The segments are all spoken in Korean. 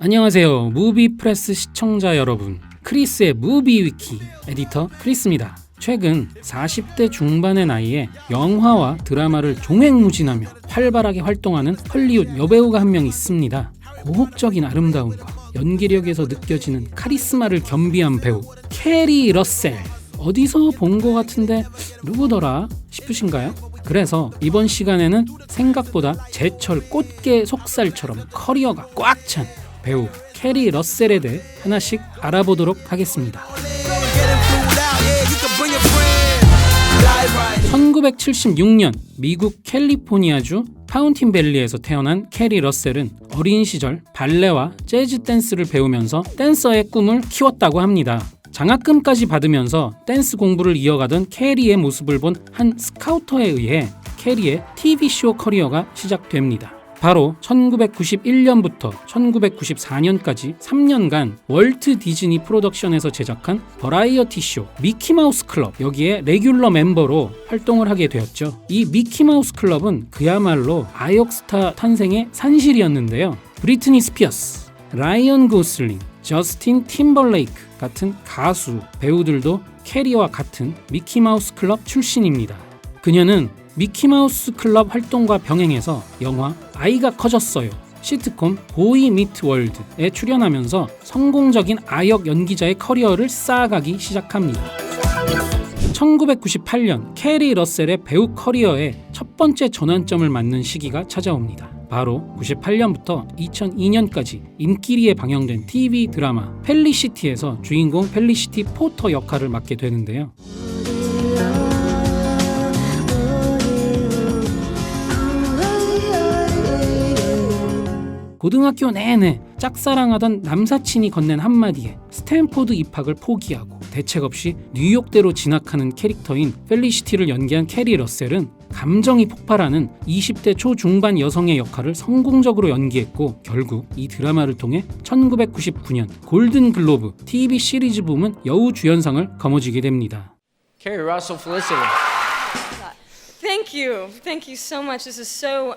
안녕하세요. 무비프레스 시청자 여러분. 크리스의 무비위키 에디터 크리스입니다. 최근 40대 중반의 나이에 영화와 드라마를 종횡무진하며 활발하게 활동하는 헐리우드 여배우가 한 명 있습니다. 고혹적인 아름다움과 연기력에서 느껴지는 카리스마를 겸비한 배우 캐리 러셀. 어디서 본 것 같은데 누구더라 싶으신가요? 그래서 이번 시간에는 생각보다 제철 꽃게 속살처럼 커리어가 꽉 찬 배우 캐리 러셀에 대해 하나씩 알아보도록 하겠습니다. 1976년 미국 캘리포니아주 파운틴밸리에서 태어난 캐리 러셀은 어린 시절 발레와 재즈 댄스를 배우면서 댄서의 꿈을 키웠다고 합니다. 장학금까지 받으면서 댄스 공부를 이어가던 캐리의 모습을 본 한 스카우터에 의해 캐리의 TV쇼 커리어가 시작됩니다. 바로 1991년부터 1994년까지 3년간 월트 디즈니 프로덕션에서 제작한 버라이어티 쇼 미키마우스 클럽, 여기에 레귤러 멤버로 활동을 하게 되었죠. 이 미키마우스 클럽은 그야말로 아역스타 탄생의 산실이었는데요. 브리트니 스피어스, 라이언 고슬링, 저스틴 팀벌레이크 같은 가수, 배우들도 캐리와 같은 미키마우스 클럽 출신입니다. 그녀는 미키마우스 클럽 활동과 병행해서 영화 아이가 커졌어요, 시트콤 보이 미트 월드에 출연하면서 성공적인 아역 연기자의 커리어를 쌓아가기 시작합니다. 1998년 캐리 러셀의 배우 커리어에 첫 번째 전환점을 맞는 시기가 찾아옵니다. 바로 98년부터 2002년까지 인기리에 방영된 TV 드라마 펠리시티에서 주인공 펠리시티 포터 역할을 맡게 되는데요. 고등학교 내내 짝사랑하던 남사친이 건넨 한마디에 스탠포드 입학을 포기하고 대책 없이 뉴욕대로 진학하는 캐릭터인 펠리시티를 연기한 캐리 러셀은 감정이 폭발하는 20대 초중반 여성의 역할을 성공적으로 연기했고, 결국 이 드라마를 통해 1999년 골든 글로브 TV 시리즈 부문 여우 주연상을 거머쥐게 됩니다. Carrie Russell Felicity. Thank you so much. This is so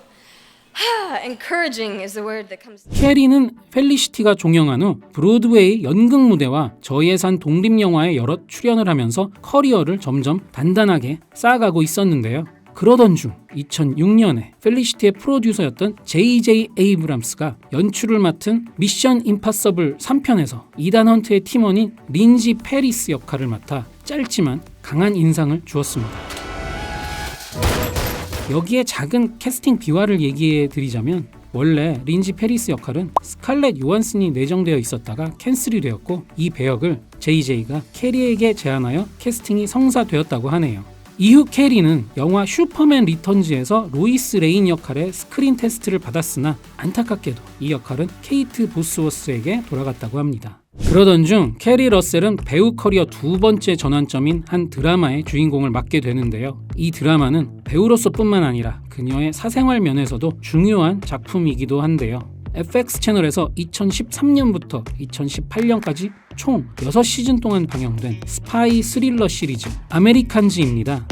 encouraging is the word that comes. 캐리는 펠리시티가 종영한 후 브로드웨이 연극 무대와 저예산 독립영화에 여러 출연을 하면서 커리어를 점점 단단하게 쌓아가고 있었는데요. 그러던 중 2006년에 펠리시티의 프로듀서였던 J.J. 에이브람스가 연출을 맡은 미션 임파서블 3편에서 이단 헌트의 팀원인 린지 페리스 역할을 맡아 짧지만 강한 인상을 주었습니다. 여기에 작은 캐스팅 비화를 얘기해 드리자면, 원래 린지 페리스 역할은 스칼렛 요한슨이 내정되어 있었다가 캔슬이 되었고, 이 배역을 JJ가 캐리에게 제안하여 캐스팅이 성사되었다고 하네요. 이후 캐리는 영화 슈퍼맨 리턴즈에서 로이스 레인 역할의 스크린 테스트를 받았으나 안타깝게도 이 역할은 케이트 보스워스에게 돌아갔다고 합니다. 그러던 중 캐리 러셀은 배우 커리어 두 번째 전환점인 한 드라마의 주인공을 맡게 되는데요. 이 드라마는 배우로서뿐만 아니라 그녀의 사생활 면에서도 중요한 작품이기도 한데요. FX 채널에서 2013년부터 2018년까지 총 6시즌 동안 방영된 스파이 스릴러 시리즈 아메리칸즈입니다.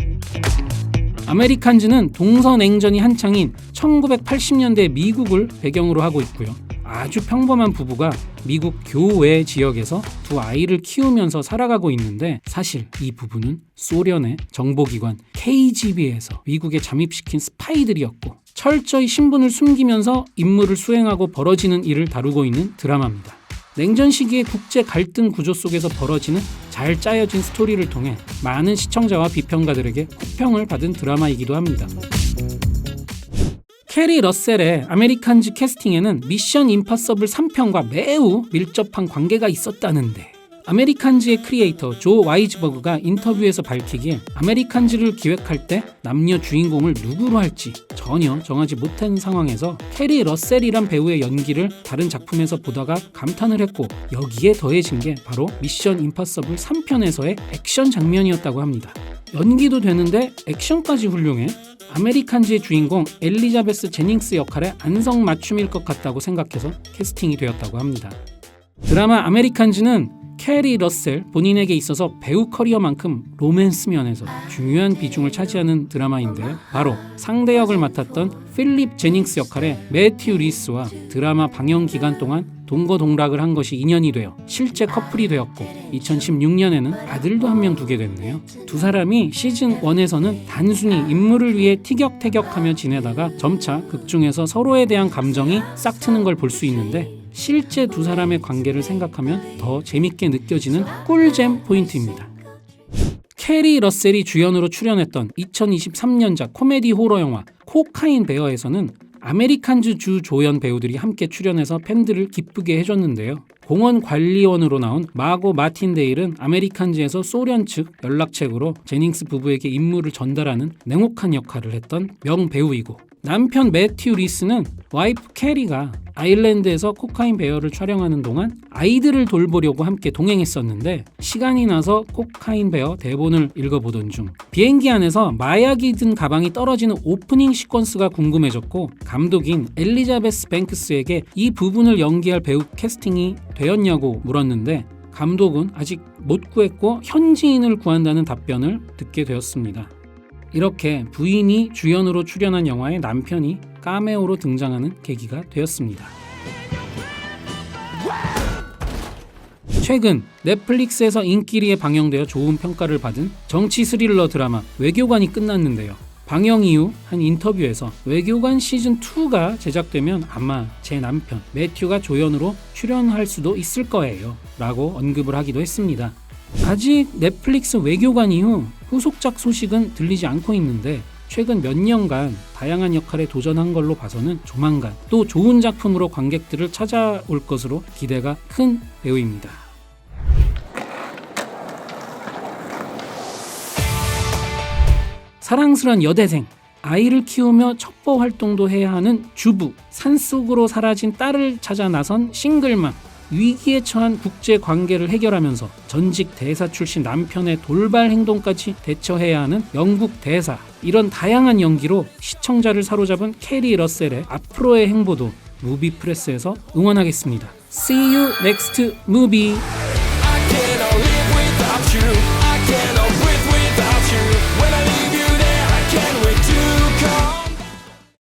아메리칸즈는 동서냉전이 한창인 1980년대 미국을 배경으로 하고 있고요. 아주 평범한 부부가 미국 교외 지역에서 두 아이를 키우면서 살아가고 있는데, 사실 이 부부는 소련의 정보기관 KGB에서 미국에 잠입시킨 스파이들이었고, 철저히 신분을 숨기면서 임무를 수행하고 벌어지는 일을 다루고 있는 드라마입니다. 냉전 시기의 국제 갈등 구조 속에서 벌어지는 잘 짜여진 스토리를 통해 많은 시청자와 비평가들에게 호평을 받은 드라마이기도 합니다. 캐리 러셀의 아메리칸즈 캐스팅에는 미션 임파서블 3편과 매우 밀접한 관계가 있었다는데, 아메리칸즈의 크리에이터 조 와이즈버그가 인터뷰에서 밝히길 아메리칸즈를 기획할 때 남녀 주인공을 누구로 할지 전혀 정하지 못한 상황에서 캐리 러셀이란 배우의 연기를 다른 작품에서 보다가 감탄을 했고, 여기에 더해진 게 바로 미션 임파서블 3편에서의 액션 장면이었다고 합니다. 연기도 되는데 액션까지 훌륭해? 아메리칸즈의 주인공 엘리자베스 제닝스 역할의 안성맞춤일 것 같다고 생각해서 캐스팅이 되었다고 합니다. 드라마 아메리칸즈는 캐리 러셀 본인에게 있어서 배우 커리어만큼 로맨스 면에서 중요한 비중을 차지하는 드라마인데요. 바로 상대 역을 맡았던 필립 제닝스 역할의 매튜 리스와 드라마 방영 기간 동안 동거동락을 한 것이 인연이 되어 실제 커플이 되었고 2016년에는 아들도 한 명 두게 됐네요. 두 사람이 시즌 1에서는 단순히 인물을 위해 티격태격하며 지내다가 점차 극중에서 서로에 대한 감정이 싹 트는 걸 볼 수 있는데 실제 두 사람의 관계를 생각하면 더 재밌게 느껴지는 꿀잼 포인트입니다. 캐리 러셀이 주연으로 출연했던 2023년작 코미디 호러 영화 코카인 베어에서는 아메리칸즈 주 조연 배우들이 함께 출연해서 팬들을 기쁘게 해줬는데요. 공원 관리원으로 나온 마고 마틴데일은 아메리칸즈에서 소련 측 연락책으로 제닝스 부부에게 임무를 전달하는 냉혹한 역할을 했던 명배우이고, 남편 매튜 리스는 와이프 캐리가 아일랜드에서 코카인 베어를 촬영하는 동안 아이들을 돌보려고 함께 동행했었는데, 시간이 나서 코카인 베어 대본을 읽어보던 중 비행기 안에서 마약이 든 가방이 떨어지는 오프닝 시퀀스가 궁금해졌고, 감독인 엘리자베스 뱅크스에게 이 부분을 연기할 배우 캐스팅이 되었냐고 물었는데 감독은 아직 못 구했고 현지인을 구한다는 답변을 듣게 되었습니다. 이렇게 부인이 주연으로 출연한 영화에 남편이 카메오로 등장하는 계기가 되었습니다. 최근 넷플릭스에서 인기리에 방영되어 좋은 평가를 받은 정치 스릴러 드라마 외교관이 끝났는데요. 방영 이후 한 인터뷰에서 외교관 시즌2가 제작되면 아마 제 남편 매튜가 조연으로 출연할 수도 있을 거예요 라고 언급을 하기도 했습니다. 아직 넷플릭스 외교관 이후 후속작 소식은 들리지 않고 있는데, 최근 몇 년간 다양한 역할에 도전한 걸로 봐서는 조만간 또 좋은 작품으로 관객들을 찾아올 것으로 기대가 큰 배우입니다. 사랑스런 여대생, 아이를 키우며 첩보 활동도 해야 하는 주부, 산속으로 사라진 딸을 찾아 나선 싱글맘, 위기에 처한 국제 관계를 해결하면서 전직 대사 출신 남편의 돌발 행동까지 대처해야 하는 영국 대사, 이런 다양한 연기로 시청자를 사로잡은 캐리 러셀의 앞으로의 행보도 무비프레스에서 응원하겠습니다. See you next movie.